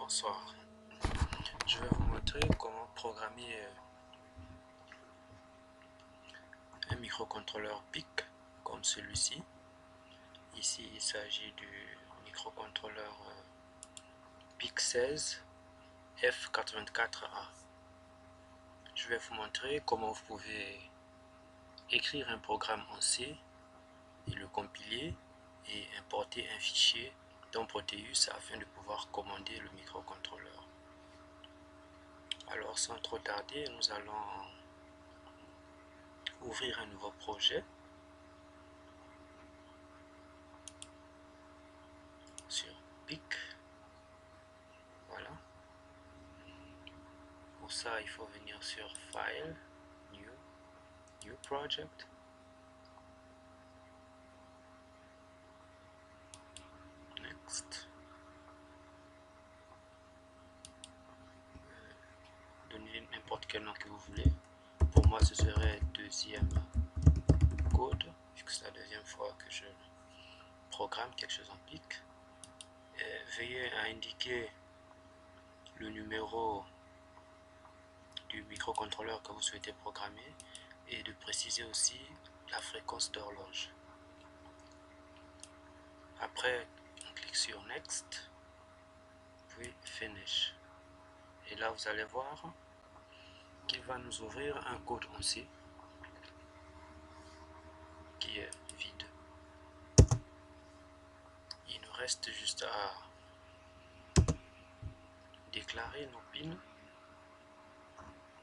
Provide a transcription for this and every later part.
Bonsoir, je vais vous montrer comment programmer un microcontrôleur PIC comme celui-ci. Ici il s'agit du microcontrôleur PIC 16 F84A. Je vais vous montrer comment vous pouvez écrire un programme en C et le compiler et importer un fichier dans Proteus afin de pouvoir commander le microcontrôleur. Alors sans trop tarder, nous allons ouvrir un nouveau projet sur PIC. Voilà. Pour ça, il faut venir sur File, New Project. Next. Donnez n'importe quel nom que vous voulez. Pour moi, ce serait deuxième code, puisque c'est la deuxième fois que je programme quelque chose en PIC. Veuillez à indiquer le numéro du microcontrôleur que vous souhaitez programmer et de préciser aussi la fréquence d'horloge. Après, on clique sur Next, puis Finish. Et là, vous allez voir qu'il va nous ouvrir un code en C qui est vide. Il nous reste juste à déclarer nos pins.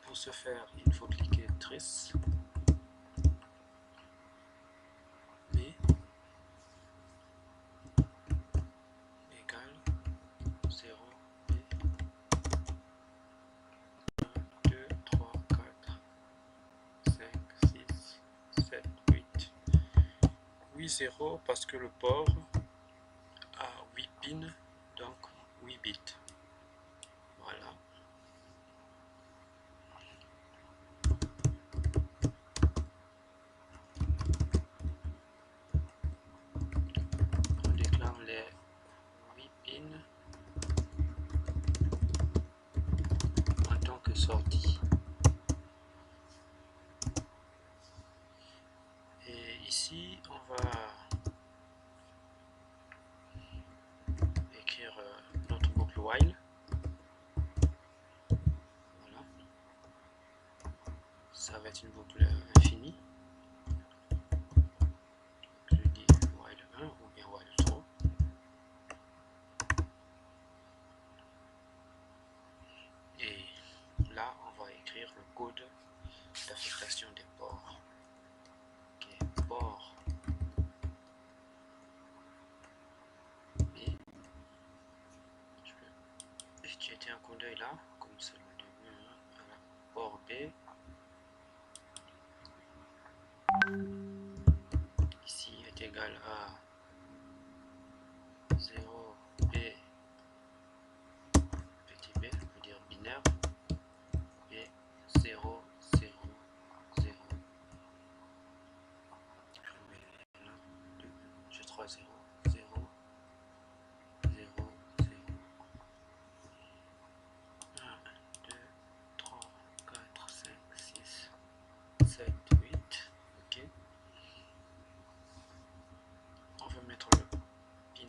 Pour ce faire, il faut cliquer Trace, B égale 0, B 1, 2, 3, 4, 5, 6, 7, 8. 8 0 parce que le port a 8 pins, donc 8 bits. Voilà. On déclare les 8 pins en tant que sortie. Et ici, on va écrire notre boucle while. Voilà. Ça va être une boucle infinie. Je dis while 1 ou bien while 3. Et là, on va écrire le code d'affectation des ports. Ok, port B. Je peux jeter un coup d'œil là, comme c'est le début. Voilà. Port B. Ici est égal à 0 B petit b, on peut dire binaire, et 0 0 0. Je mets là, 2, j'ai 3 0 0 0 0. 1 2 3 4 5 6 7 8. Ok. On va mettre le pin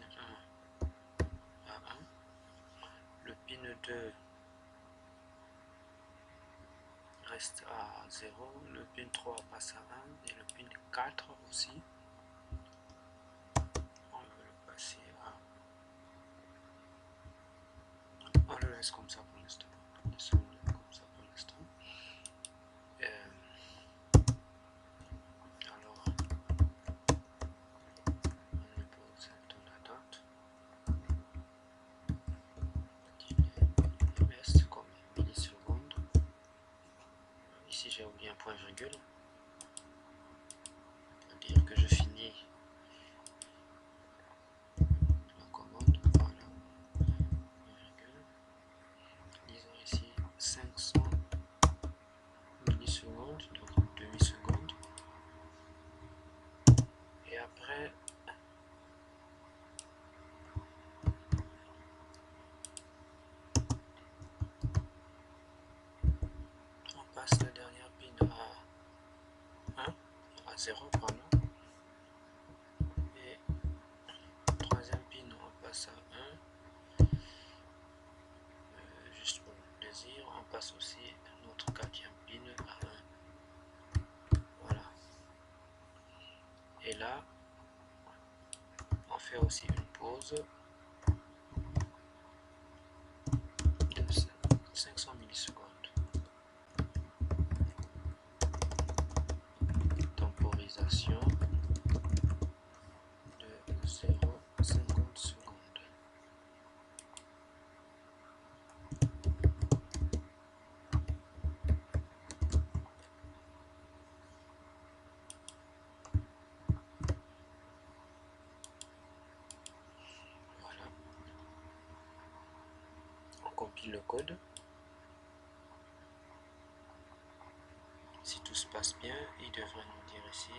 1 à 1. Le pin 2 reste à 0. Le pin 3 passe à 1. Et le pin 4 aussi. On va le passer à... On le laisse comme ça pour l'instant. Laissons-le comme ça pour l'instant. Alors, on le pose dans la date. MS comme millisecondes. Ici j'ai oublié un point virgule. Pour dire que je finis la commande. Voilà. Virgule. 0, pardon. Et troisième pin, on passe à 1. Juste pour le plaisir, on passe aussi notre quatrième pin à 1. Voilà. Et là, on fait aussi une pause de 500 millisecondes. Temporisation de 0,50 secondes. Voilà. On compile le code. Si tout se passe bien, il devrait nous dire ici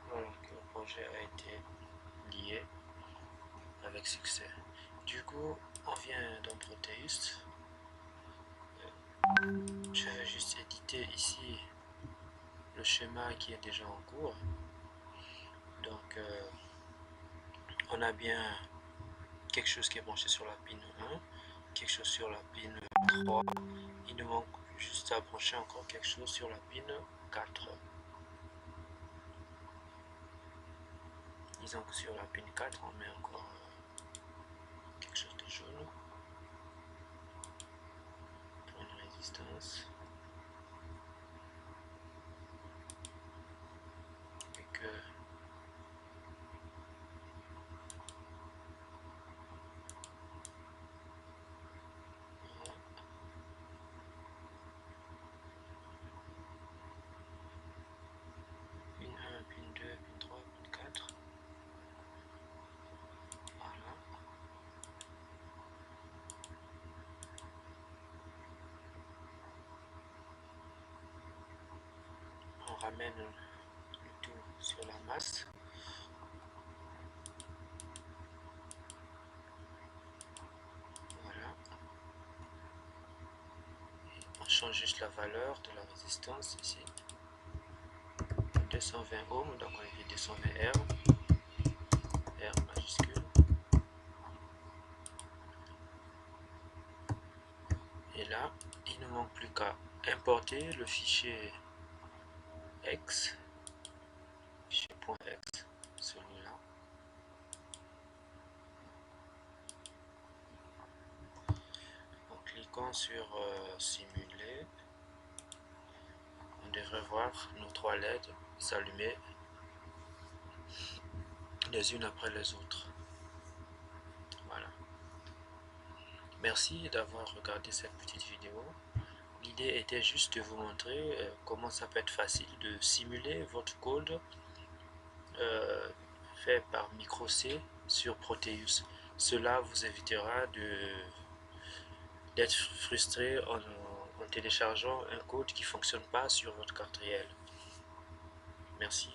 voilà, que le projet a été lié avec succès. Du coup, on vient dans Proteus. Je vais juste éditer ici le schéma qui est déjà en cours. Donc, on a bien quelque chose qui est branché sur la pin 1, quelque chose sur la pin 3. Il nous manque juste à brancher encore quelque chose sur la pin 4. Disons que sur la pin 4, on met encore quelque chose de jaune pour une résistance. Et que pin 1, pin 2, pin 3, pin 4. Voilà. On ramène le tout sur la masse. Voilà. On change juste la valeur de la résistance ici. 220 ohms, donc on écrit 220 R. R majuscule. Et là, il ne manque plus qu'à importer le fichier X, fichier .x, celui-là. En cliquant sur simuler, on devrait voir nos 3 LED s'allumer les unes après les autres. Voilà. Merci d'avoir regardé cette petite vidéo. L'idée était juste de vous montrer comment ça peut être facile de simuler votre code fait par MicroC sur Proteus. Cela vous évitera d'être frustré en téléchargeant un code qui ne fonctionne pas sur votre carte réelle. Merci.